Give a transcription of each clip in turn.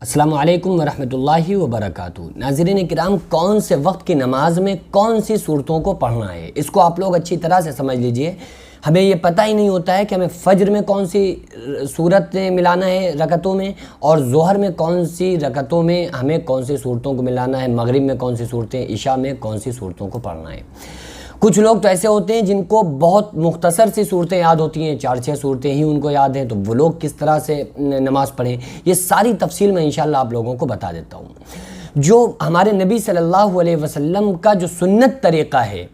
السلام علیکم ورحمۃ اللہ وبرکاتہ۔ ناظرین کرام، کون سے وقت کی نماز میں کون سی صورتوں کو پڑھنا ہے، اس کو آپ لوگ اچھی طرح سے سمجھ لیجئے۔ ہمیں یہ پتہ ہی نہیں ہوتا ہے کہ ہمیں فجر میں کون سی صورت ملانا ہے رکعتوں میں، اور ظہر میں کون سی رکعتوں میں ہمیں کون سی صورتوں کو ملانا ہے، مغرب میں کون سی صورتیں، عشاء میں کون سی صورتوں کو پڑھنا ہے۔ کچھ لوگ تو ایسے ہوتے ہیں جن کو بہت مختصر سی صورتیں یاد ہوتی ہیں، 4-6 صورتیں ہی ان کو یاد ہیں، تو وہ لوگ کس طرح سے نماز پڑھیں، یہ ساری تفصیل میں انشاءاللہ آپ لوگوں کو بتا دیتا ہوں۔ جو ہمارے نبی صلی اللہ علیہ وسلم کا جو سنت طریقہ ہے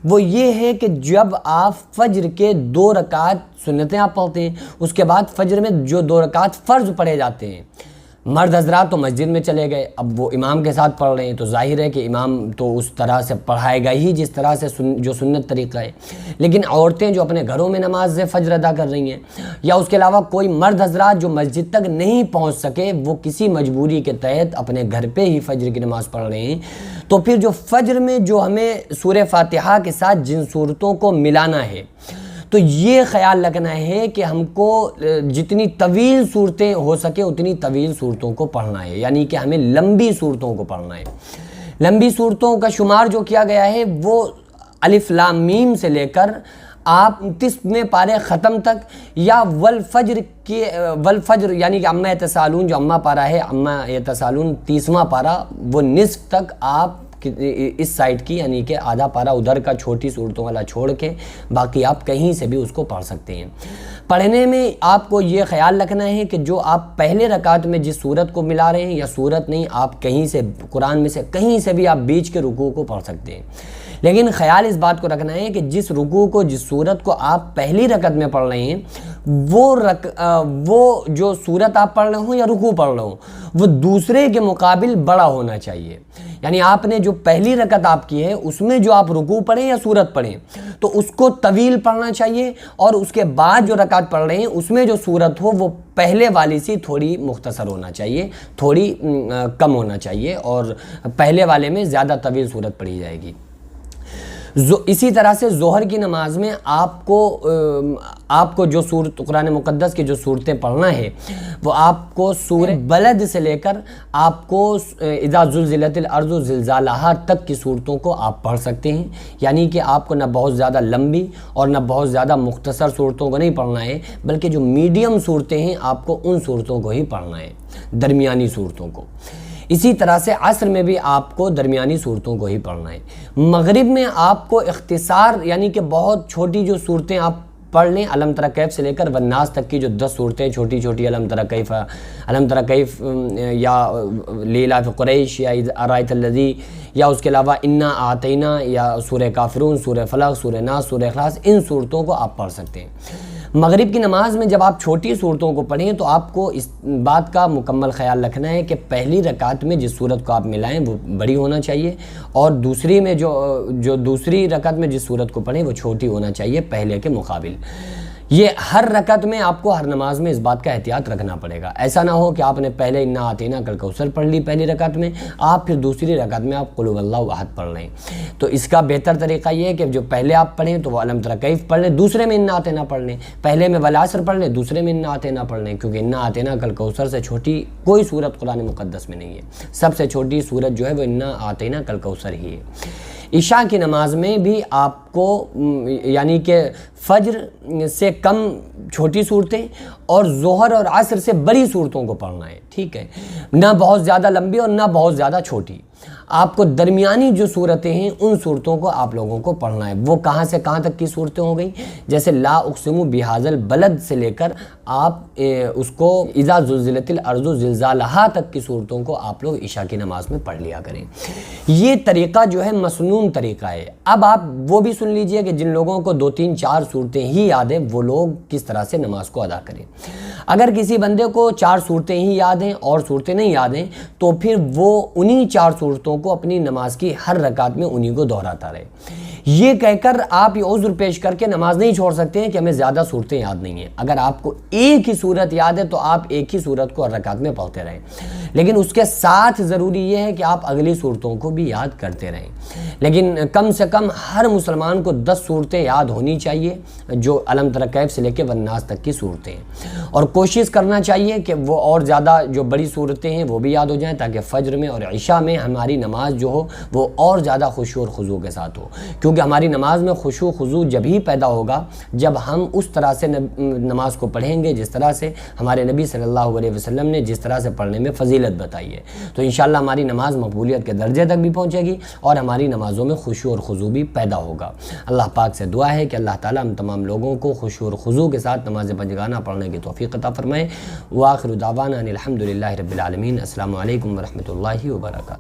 وہ یہ ہے کہ جب آپ فجر کے 2 رکعت سنتیں آپ پڑھتے ہیں، اس کے بعد فجر میں جو 2 رکعت فرض پڑھے جاتے ہیں، مرد حضرات تو مسجد میں چلے گئے، اب وہ امام کے ساتھ پڑھ رہے ہیں تو ظاہر ہے کہ امام تو اس طرح سے پڑھائے گا ہی جس طرح سے جو سنت طریقہ ہے، لیکن عورتیں جو اپنے گھروں میں نماز فجر ادا کر رہی ہیں، یا اس کے علاوہ کوئی مرد حضرات جو مسجد تک نہیں پہنچ سکے، وہ کسی مجبوری کے تحت اپنے گھر پہ ہی فجر کی نماز پڑھ رہے ہیں، تو پھر جو فجر میں جو ہمیں سورہ فاتحہ کے ساتھ جن صورتوں کو ملانا ہے، تو یہ خیال رکھنا ہے کہ ہم کو جتنی طویل صورتیں ہو سکے اتنی طویل صورتوں کو پڑھنا ہے، یعنی کہ ہمیں لمبی صورتوں کو پڑھنا ہے۔ لمبی صورتوں کا شمار جو کیا گیا ہے وہ الف لام میم سے لے کر آپ 29 پارے ختم تک، یا والفجر یعنی کہ عما یتساءلون جو عما پارہ ہے، عما یتساءلون 30واں پارہ، وہ نصف تک آپ اس سائٹ کی یعنی کہ آدھا پارہ ادھر کا چھوٹی صورتوں والا چھوڑ کے باقی آپ کہیں سے بھی اس کو پڑھ سکتے ہیں۔ پڑھنے میں آپ کو یہ خیال رکھنا ہے کہ جو آپ پہلے رکعت میں جس صورت کو ملا رہے ہیں، یا صورت نہیں، آپ کہیں سے قرآن میں سے کہیں سے بھی آپ بیچ کے رکوع کو پڑھ سکتے ہیں، لیکن خیال اس بات کو رکھنا ہے کہ جس رکوع کو، جس صورت کو آپ پہلی رکعت میں پڑھ رہے ہیں، وہ جو صورت آپ پڑھ رہے ہوں یا رکوع پڑھ رہے ہوں، وہ دوسرے کے مقابل بڑا ہونا چاہیے۔ یعنی آپ نے جو پہلی رکعت آپ کی ہے اس میں جو آپ رکوع پڑھیں یا صورت پڑھیں تو اس کو طویل پڑھنا چاہیے، اور اس کے بعد جو رکعت پڑھ رہے ہیں اس میں جو صورت ہو وہ پہلے والی سی تھوڑی مختصر ہونا چاہیے، تھوڑی کم ہونا چاہیے، اور پہلے والے میں زیادہ طویل صورت پڑھی جائے گی۔ اسی طرح سے ظہر کی نماز میں آپ کو جو سورت قرآن مقدس کی جو صورتیں پڑھنا ہے وہ آپ کو سورہ بلد سے لے کر آپ کو اذا زلزلت الارض زلزالہا تک کی صورتوں کو آپ پڑھ سکتے ہیں، یعنی کہ آپ کو نہ بہت زیادہ لمبی اور نہ بہت زیادہ مختصر صورتوں کو نہیں پڑھنا ہے، بلکہ جو میڈیم صورتیں ہیں آپ کو ان صورتوں کو ہی پڑھنا ہے، درمیانی صورتوں کو۔ اسی طرح سے عصر میں بھی آپ کو درمیانی صورتوں کو ہی پڑھنا ہے۔ مغرب میں آپ کو اختصار یعنی کہ بہت چھوٹی جو صورتیں آپ پڑھ لیں، علم تری کیف سے لے کر والناس تک کی جو 10 صورتیں چھوٹی چھوٹی، علم تری کیف یا لیلاف قریش یا ارایت الذی، یا اس کے علاوہ انا اعطینا یا سورہ کافرون، سورہ فلق، سورہ ناس، سورہ اخلاص، ان صورتوں کو آپ پڑھ سکتے ہیں۔ مغرب کی نماز میں جب آپ چھوٹی صورتوں کو پڑھیں تو آپ کو اس بات کا مکمل خیال رکھنا ہے کہ پہلی رکعت میں جس صورت کو آپ ملائیں وہ بڑی ہونا چاہیے، اور دوسری میں جو دوسری رکعت میں جس صورت کو پڑھیں وہ چھوٹی ہونا چاہیے پہلے کے مقابل۔ یہ ہر رکعت میں آپ کو ہر نماز میں اس بات کا احتیاط رکھنا پڑے گا۔ ایسا نہ ہو کہ آپ نے پہلے انا اعطینا کل کوثر پڑھ لی پہلی رکعت میں، آپ پھر دوسری رکعت میں آپ قل هو اللہ احد پڑھ رہے ہیں، تو اس کا بہتر طریقہ یہ ہے کہ جو پہلے آپ پڑھیں تو وہ علم تری کیف پڑھ لیں، دوسرے میں انا اعطینا پڑھ لیں، پہلے میں والعصر پڑھ لیں، دوسرے میں انا اعطینا پڑھ لیں، کیونکہ انا اعطینا کل کوثر سے چھوٹی کوئی صورت قرآن مقدس میں نہیں ہے، سب سے چھوٹی صورت جو ہے وہ انا اعطینا کل کوثر ہی ہے۔ عشاء کی نماز میں بھی آپ کو یعنی کہ فجر سے کم چھوٹی صورتیں اور ظہر اور عصر سے بڑی صورتوں کو پڑھنا ہے، ٹھیک ہے، نہ بہت زیادہ لمبی اور نہ بہت زیادہ چھوٹی، آپ کو درمیانی جو صورتیں ہیں ان صورتوں کو آپ لوگوں کو پڑھنا ہے۔ وہ کہاں سے کہاں تک کی صورتیں ہو گئیں، جیسے لا اقسم بہذا البلد سے لے کر آپ اس کو اذا زلزلت الارض زلزالہا تک کی صورتوں کو آپ لوگ عشاء کی نماز میں پڑھ لیا کریں۔ یہ طریقہ جو ہے مسنون طریقہ ہے۔ اب آپ وہ بھی سن لیجئے کہ جن لوگوں کو 2-3-4 صورتیں ہی یاد ہیں وہ لوگ کس طرح سے نماز کو ادا کریں۔ اگر کسی بندے کو 4 صورتیں ہی یاد ہیں اور صورتیں نہیں یاد ہیں تو پھر وہ انہی 4 صورتوں کو اپنی نماز کی ہر رکعت میں انہی کو دہراتا رہے۔ یہ کہہ کر آپ یہ عذر پیش کر کے نماز نہیں چھوڑ سکتے ہیں کہ ہمیں زیادہ صورتیں یاد نہیں ہیں. اگر آپ کو ایک ہی صورت یاد ہے تو آپ ایک ہی صورت کو ہر رکعت میں پڑھتے رہیں, لیکن اس کے ساتھ ضروری یہ ہے کہ آپ اگلی صورتوں کو بھی یاد کرتے رہیں. لیکن کم سے کم ہر مسلمان کو 10 صورتیں یاد ہونی چاہیے, جو الم تر کیف سے لے کے والناس تک کی صورتیں ہیں, اور کوشش کرنا چاہیے کہ وہ اور زیادہ جو بڑی صورتیں ہیں وہ بھی یاد ہو جائیں, تاکہ فجر میں اور عشاء میں ہماری نماز جو ہو وہ اور زیادہ خشوع اور خضوع کے ساتھ ہو. کیونکہ ہماری نماز میں خشوع خضوع جب ہی پیدا ہوگا جب ہم اس طرح سے نماز کو پڑھیں گے جس طرح سے ہمارے نبی صلی اللہ علیہ وسلم نے جس طرح سے پڑھنے میں فضیلت بتائی ہے. تو انشاءاللہ ہماری نماز مقبولیت کے درجے تک بھی پہنچے گی اور ہماری نمازوں میں خشوع اور خضوع بھی پیدا ہوگا. اللہ پاک سے دعا ہے کہ اللہ تعالیٰ ہم تمام لوگوں کو خشوع اور خضوع کے ساتھ نماز پنجگانہ پڑھنے کی توفیق عطا فرمائے. وآخر دعوانا ان الحمدللہ رب العالمین. السلام علیکم ورحمۃ اللہ وبرکاتہ.